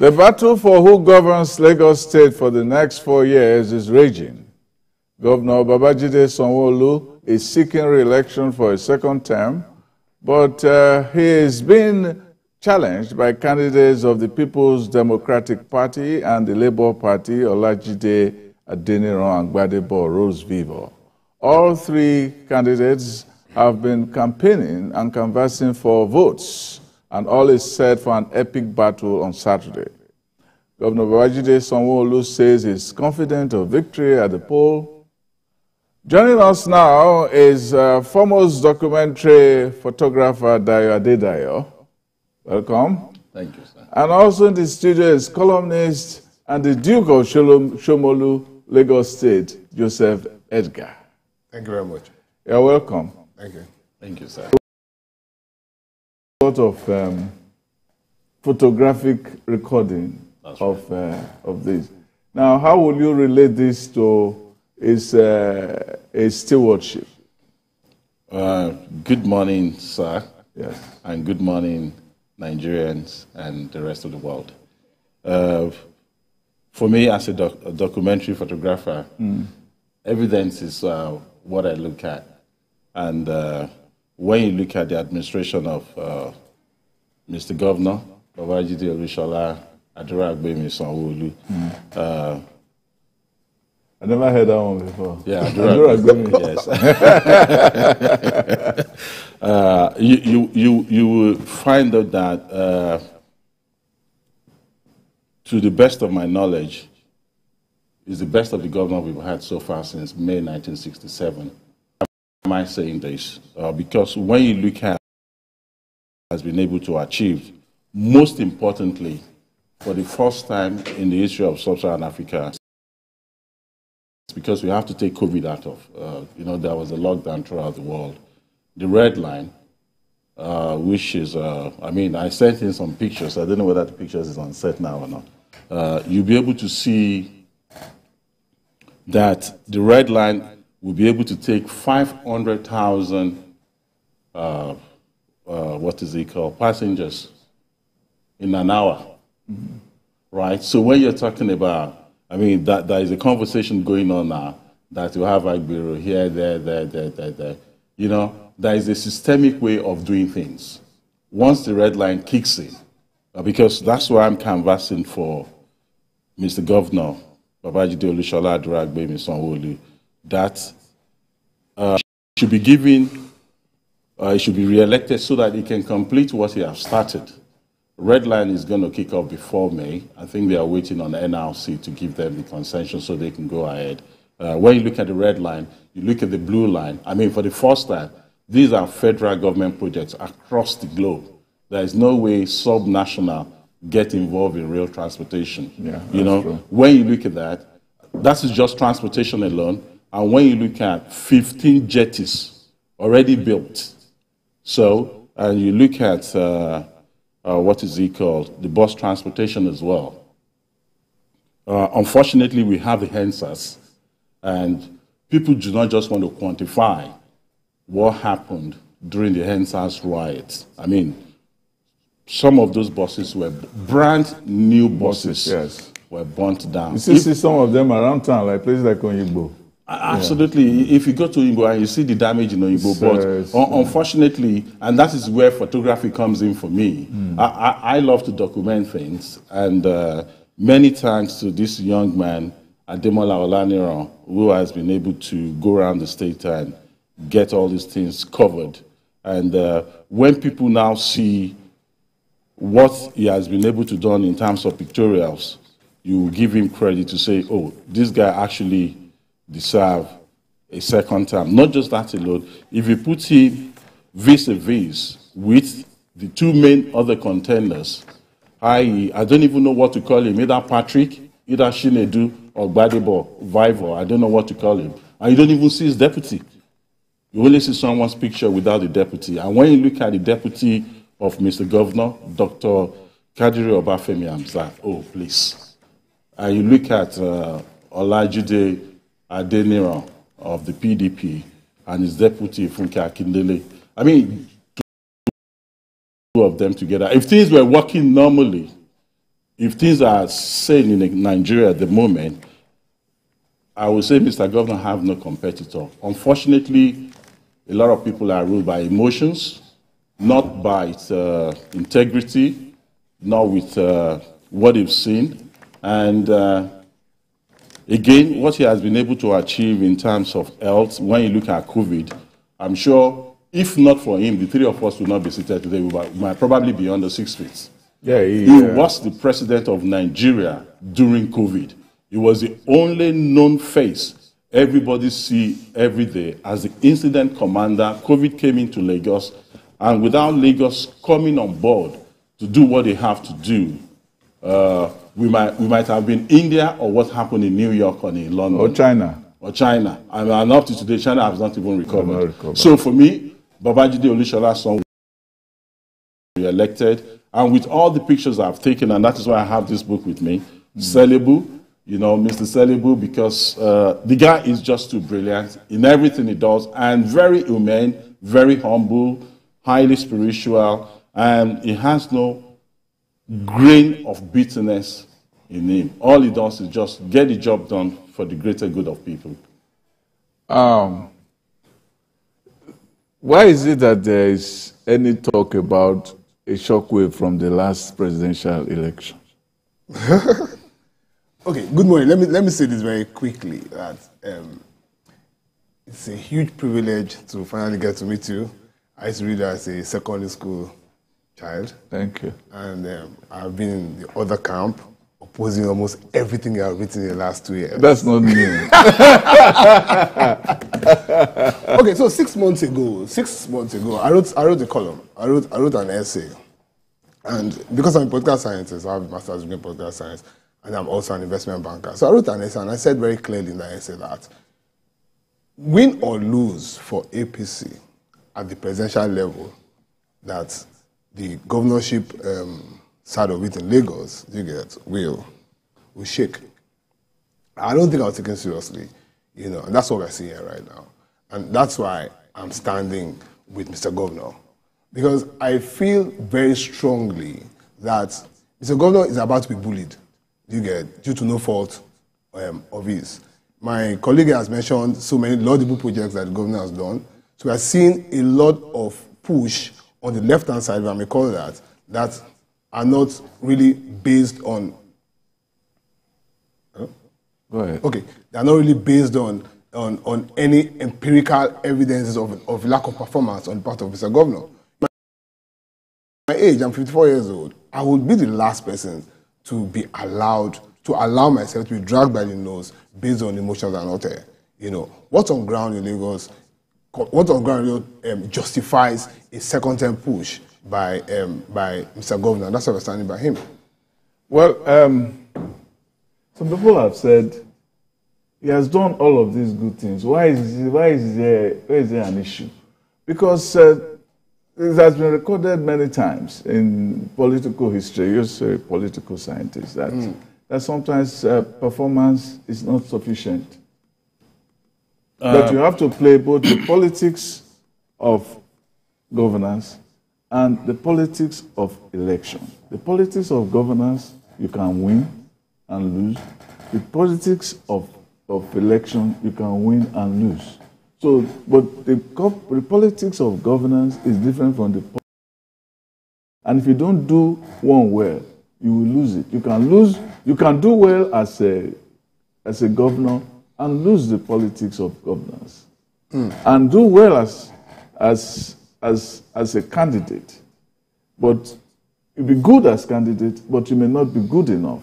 The battle for who governs Lagos State for the next 4 years is raging. Governor Babajide Sanwo-Olu is seeking re-election for a second term, but he is being challenged by candidates of the People's Democratic Party and the Labour Party, Dayo Adedayo and Gbadebo Rose Vivo. All three candidates have been campaigning and canvassing for votes, and all is set for an epic battle on Saturday. Governor Babajide Sanwo-Olu says he's confident of victory at the poll. Joining us now is foremost documentary photographer Dayo Adedayo. Welcome. Thank you, sir. And also in the studio is columnist and the Duke of Shomolu, Lagos State, Joseph Edgar. Thank you very much. You're welcome. Thank you. Thank you, sir. Sort of photographic recording of this. Now, how will you relate this to his stewardship? Good morning, sir. Yes. And good morning, Nigerians and the rest of the world. For me, as a documentary photographer, evidence is what I look at. And when you look at the administration of Mr. Governor, Babajide Adedayo Sanwo-Olu, I never heard that one before. Yeah, yes. You will find out that, to the best of my knowledge, is the best of the governor we've had so far since May 1967. Why am I saying this? Because when you look at what has been able to achieve, most importantly, for the first time in the history of Sub-Saharan Africa, it's because we have to take COVID out of. There was a lockdown throughout the world. The red line, which is, I sent in some pictures. I don't know whether the pictures is on set now or not. You'll be able to see that the red line will be able to take 500,000, passengers in an hour, right? So when you're talking about, that there is a conversation going on now that you have Agbero here, there. There is a systemic way of doing things. Once the red line kicks in, because that's why I'm canvassing for Mr. Governor, Babajide Adedayo Sanwo-Olu, that should be given, he should be re-elected so that he can complete what he has started. Red line is going to kick off before May. I think they are waiting on the NRC to give them the concession so they can go ahead. When you look at the red line, you look at the blue line. For the first time, these are federal government projects across the globe. There is no way sub-national get involved in rail transportation. Yeah, true. When you look at that is just transportation alone. And when you look at 15 jetties already built, so, and you look at the bus transportation as well. Unfortunately, we have the answers, and people do not just want to quantify what happened during the NSAS riots. Some of those buses were brand new buses, yes, were burnt down. You see some of them around town, like places like Oyigbo. Absolutely. Yeah. If you go to Oyigbo and you see the damage in Oyigbo, but unfortunately, and that is where photography comes in for me. I love to document things, and many thanks to this young man, Ademola Olaniran, who has been able to go around the state and get all these things covered. And when people now see what he has been able to do in terms of pictorials, you give him credit to say, oh, this guy actually deserve a second term. Not just that alone. If you put him vis-a-vis with the two main other contenders, I don't even know what to call him, either Patrick, either Shinedu, or Gbadebo, Vivo, I don't know what to call him. And you don't even see his deputy. You only see someone's picture without the deputy. And when you look at the deputy of Mr. Governor, Dr. Kadiri Obafemi Hamzat, oh, please. And you look at Olajide Adeniran of the PDP and his deputy, Funke Akindele. Two of them together. If things were working normally, if things are sane in Nigeria at the moment, I would say Mr. Governor have no competitor. Unfortunately, a lot of people are ruled by emotions, not by its integrity, not with what they've seen. And again, what he has been able to achieve in terms of health, when you look at COVID, I'm sure if not for him, the three of us would not be seated today. We might probably be under 6 feet. Yeah, He was the president of Nigeria during COVID. He was the only known face everybody see every day as the incident commander. COVID came into Lagos, and without Lagos coming on board to do what they have to do, we might have been India, or what happened in New York or in London. Or China. Or China. And up to today, China has not even recovered. So for me, Babajide Olushola's son was re-elected. And with all the pictures I've taken, and that is why I have this book with me, Selibu, you know, Mr. Selibu, because the guy is just too brilliant in everything he does, and very humane, very humble, highly spiritual, and he has no grain of bitterness in him. All he does is just get the job done for the greater good of people. Why is it that there is any talk about a shockwave from the last presidential election? Okay, good morning. Let me say this very quickly, that it's a huge privilege to finally get to meet you. I used to read as a secondary school child. Thank you. And I've been in the other camp, opposing almost everything I've written in the last 2 years. That's not new. Okay, so 6 months ago, I wrote a column. I wrote an essay. And because I'm a political scientist, I have a master's degree in political science, and I'm also an investment banker. So I wrote an essay, and I said very clearly in that essay that win or lose for APC at the presidential level, that the governorship side of it in Lagos, you get, will shake. I don't think I was taken seriously, you know, and that's what we're seeing here right now. And that's why I'm standing with Mr. Governor, because I feel very strongly that Mr. Governor is about to be bullied, you get, due to no fault of his. My colleague has mentioned so many laudable projects that the governor has done. So we are seeing a lot of push on the left-hand side, if I may call that are not really based on... Go ahead. Okay, they are not really based on any empirical evidences of lack of performance on the part of Mr. Governor. My age, I'm 54 years old. I would be the last person to allow myself to be dragged by the nose based on emotions that are not there. You know, what's on ground in Lagos, justifies a second-term push by Mr. Governor. That's why we're standing by him. Well, some people have said he has done all of these good things. Why is there an issue? Because it has been recorded many times in political history. You're a political scientist, that sometimes performance is not sufficient. But you have to play both the politics of governance and the politics of election. The politics of governance, you can win and lose. The politics of election, you can win and lose. So, but the politics of governance is different from the politics. And if you don't do one well, you will lose it. You can do well as a governor and lose the politics of governance. And do well as a candidate. But you'll be good as candidate, but you may not be good enough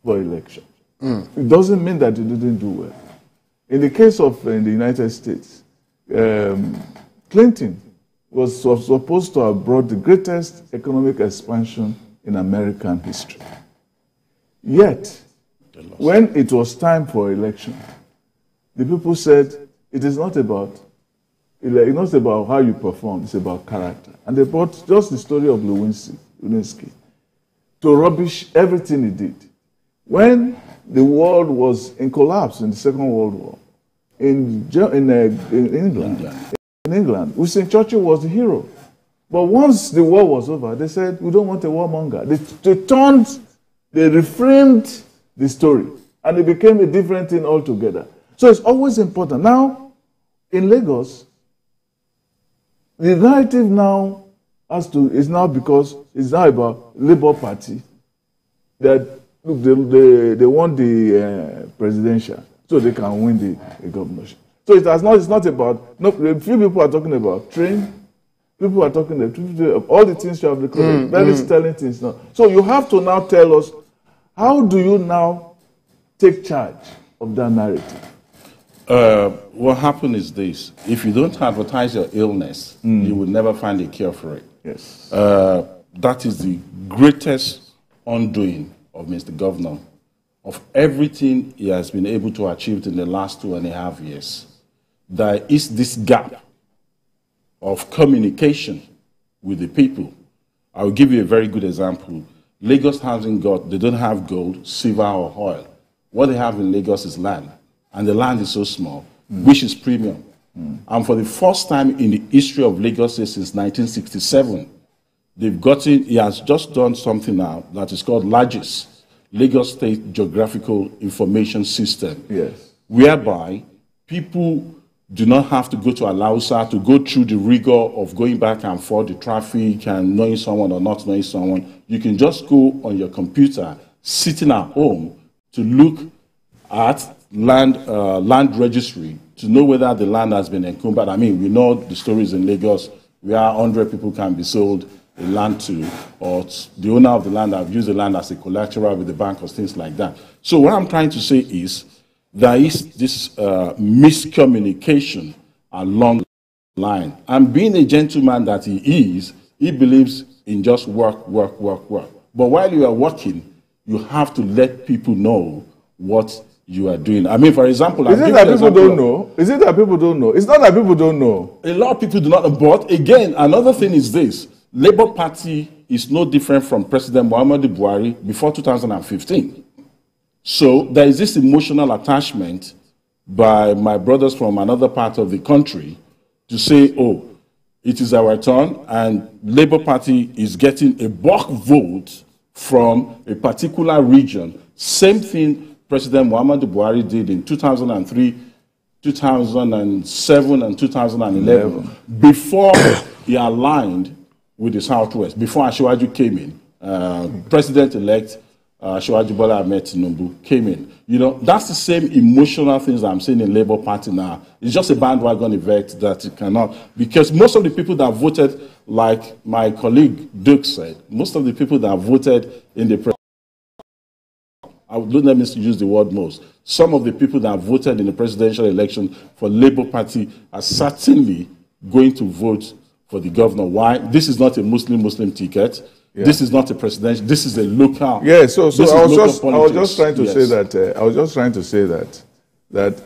for election. It doesn't mean that you didn't do well. In the case of in the United States, Clinton was supposed to have brought the greatest economic expansion in American history. Yet, when it was time for election, the people said, it is not about how you perform, it's about character. And they brought just the story of Lewinsky to rubbish everything he did. When the world was in collapse in the Second World War, in England, Winston Churchill was the hero. But once the war was over, they said, we don't want a warmonger. They turned They reframed the story, and it became a different thing altogether. So it's always important. Now, in Lagos, the narrative now is now because it's now about Labour Party that look, they want the presidential, so they can win the governorship. So it's not about, no, a few people are talking about train, people are talking about all the things you have recorded, very telling things now. So you have to now tell us, how do you now take charge of that narrative? What happened is this: if you don't advertise your illness, you will never find a cure for it. Yes. That is the greatest undoing of Mr. Governor, of everything he has been able to achieve in the last 2.5 years. There is this gap of communication with the people. I will give you a very good example. Lagos they don't have gold, silver, or oil. What they have in Lagos is land. And the land is so small, which is premium. And for the first time in the history of Lagos since 1967, he has just done something now that is called LAGIS, Lagos State Geographical Information System, yes, whereby people do not have to go to Alausa to go through the rigor of going back and forth, the traffic and knowing someone or not knowing someone. You can just go on your computer, sitting at home, to look at land registry to know whether the land has been encumbered. I mean, we know the stories in Lagos where 100 people can be sold a land to, or the owner of the land have used the land as a collateral with the bank or things like that. So what I'm trying to say is there is this miscommunication along the line. And being a gentleman that he is, he believes in just work, work, work, work. But while you are working, you have to let people know what you are doing. I mean, for example, is it that people don't know? Is it that people don't know? It's not that people don't know. A lot of people do not know. But again, another thing is this: Labour Party is no different from President Muhammadu Buhari before 2015. So there is this emotional attachment by my brothers from another part of the country to say, oh, it is our turn, and Labour Party is getting a bulk vote from a particular region. Same thing President Muhammadu Buhari did in 2003, 2007, and 2011, before he aligned with the Southwest, before Asiwaju came in. President-elect Asiwaju Bola Ahmed Tinubu came in. You know, that's the same emotional things I'm seeing in Labour Party now. It's just a bandwagon effect that you cannot, because most of the people that voted, like my colleague Duke said, most of the people that voted in the don't let me use the word most. Some of the people that voted in the presidential election for Labour Party are certainly going to vote for the governor. Why? This is not a Muslim ticket. Yeah. This is not a presidential. This is a local. Yeah. So I was just trying to say that. I was just trying to say that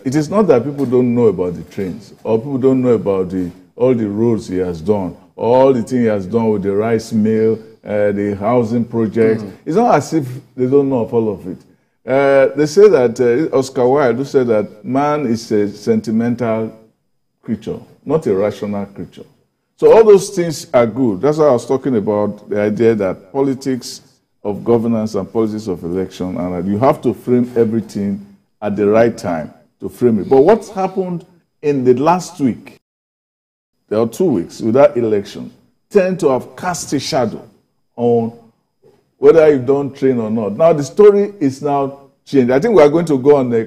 it is not that people don't know about the trains, or people don't know about all the roads he has done, all the things he has done with the rice mill, the housing project. It's not as if they don't know of all of it. They say that Oscar Wilde, who said that man is a sentimental creature, not a rational creature. So all those things are good. That's why I was talking about the idea that politics of governance and politics of election, and that you have to frame everything at the right time to frame it. But what's happened in the last week, there are 2 weeks without election, tend to have cast a shadow on whether you've done train or not. Now the story is now changed. I think we are going to go on the